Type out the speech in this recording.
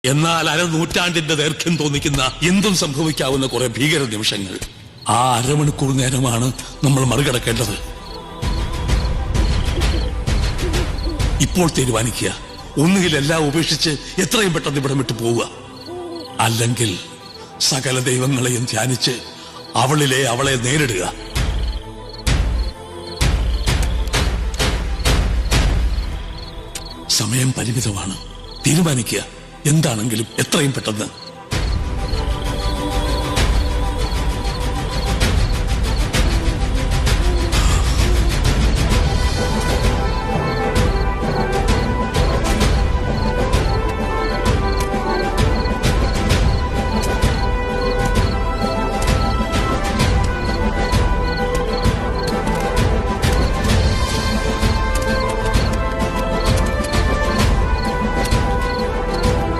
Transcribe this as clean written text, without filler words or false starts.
എന്നാൽ അരനൂറ്റാണ്ടിന്റെ ദൈർഘ്യം തോന്നിക്കുന്ന എന്തും സംഭവിക്കാവുന്ന കുറെ ഭീകര നിമിഷങ്ങൾ. ആ അരമണിക്കൂർ നേരമാണ് നമ്മൾ മറികടക്കേണ്ടത്. ഇപ്പോൾ തീരുമാനിക്കുക. ഒന്നുകിൽ എല്ലാം ഉപേക്ഷിച്ച് എത്രയും പെട്ടെന്ന് ഇവിടെ വിട്ടു പോവുക, അല്ലെങ്കിൽ സകല ദൈവങ്ങളെയും ധ്യാനിച്ച് അവളെ നേരിടുക. സമയം പരിമിതമാണ്. തീരുമാനിക്കുക. എന്താണെങ്കിലും എത്രയും പെട്ടെന്ന്.